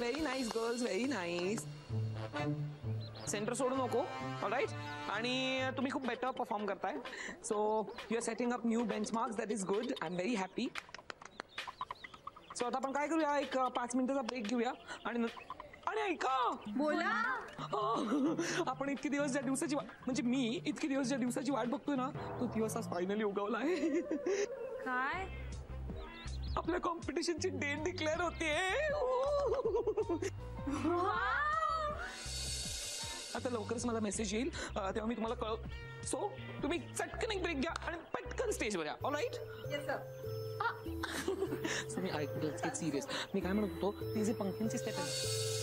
Very nice girls, very nice. Centre सोडू नको. Alright. आणि तुम्ही खूप बेटर परफॉर्म करताय. So you are setting up new benchmarks. That is good. I am very happy. So आता आपण काय करूया, एक 5 मिनिटाचा ब्रेक घेऊया. आणि ऐका, बोला. आपण इतके दिवस ज्या दिवसाची म्हणजे मी इतके दिवस ज्या दिवसाची वाट बघतोय ना, तो दिवस आज फायनली उगवला आहे. काय? आपल्या कॉम्पिटिशनची डेट डिक्लेअर होतीये. आता लवकरच मला मेसेज येईल, तेव्हा मी तुम्हाला कळव. सो तुम्ही चटकन एक ब्रेक घ्या आणि पटकन स्टेजवर या. ऑलराईट. Yes sir. सो मी ऐकलं सिरियस. मी काय म्हणत होतो, ती जी पंक्तींची स्टेप आहे.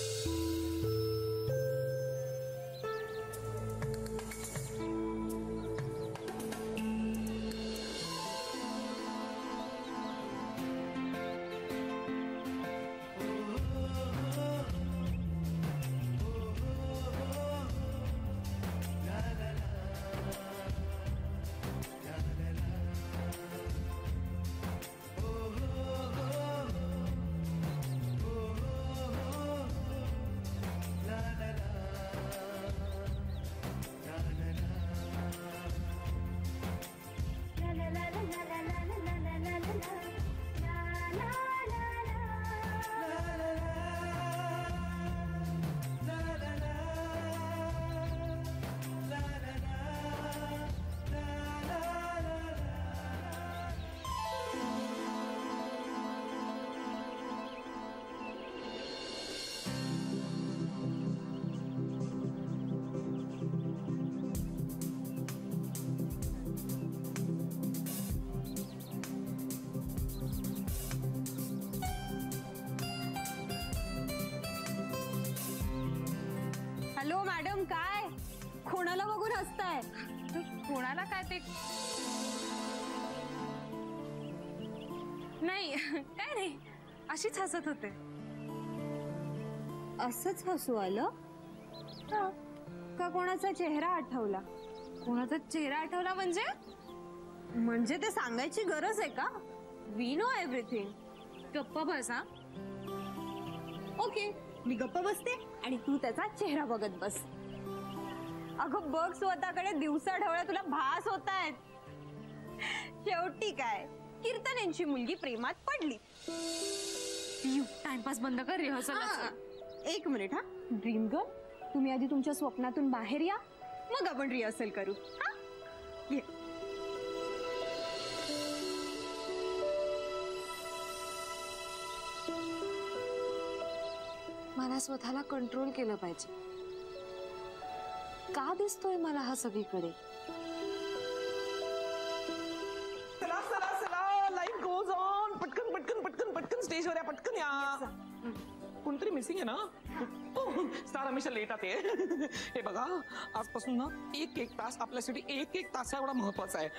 हॅलो मॅडम, काय कोणाला बघून हसताय? कोणाला काय ते नाही, काय नाही, अशीच हसत होते. असंच हसू आलं का कोणाचा चेहरा आठवला? कोणाचा चेहरा आठवला म्हणजे? म्हणजे ते सांगायची गरज आहे का? We know everything. गप्पा बसा. ओके, मी गप्प बसते आणि तू त्याचा चेहरा बघत बस. अगं बघ स्वतःकडे, दिवसा ढवळ्या तुला भास होतायत. शेवटी काय, कीर्तन यांची मुलगी प्रेमात पडली. टाइमपास बंद कर. रिहर्सल. एक मिनिट. हा ड्रीम गर्ल, तुम्ही आधी तुमच्या स्वप्नातून बाहेर या, मग आपण रिहर्सल करू. हा ये. मला स्वतःला कंट्रोल केलं पाहिजे. का दिसतोय मला हा सगळीकडे? चला चला चला, लाईफ गोज ऑन. पटकन पटकन पटकन पटकन स्टेजवर या. पटकन या. कोणतरी मिसिंग आहे ना. स्टार हमेशा लेट आते. हे बघा, आजपासून ना एक तास आपल्यासाठी एक तास एवढा महत्वाचा आहे.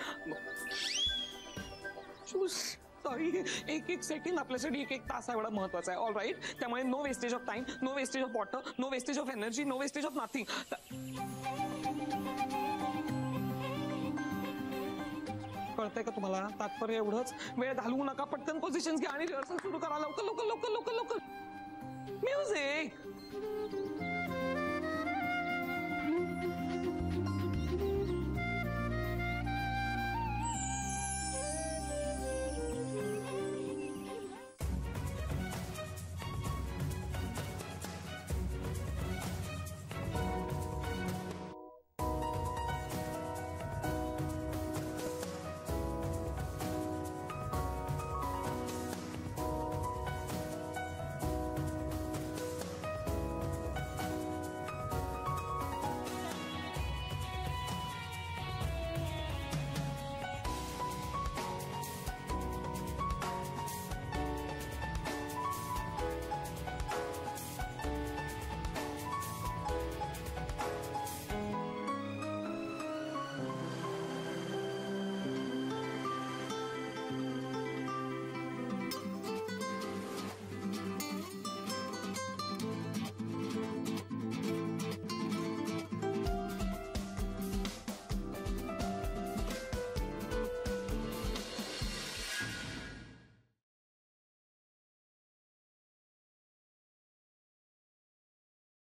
सॉरी, एक सेकंड आपल्यासाठी एक तास एवढा महत्वाचा आहे. All right. त्यामुळे no wastage of time, no wastage of water, no wastage of energy, no wastage of nothing. कळतंय का तुम्हाला? तात्पर्य एवढंच. वेळ घालवू नका. पटकन पोझिशन्स घ्या आणि रिहर्सल सुरू करा. लवकर लवकर लवकर लवकर लवकर. म्युझिक.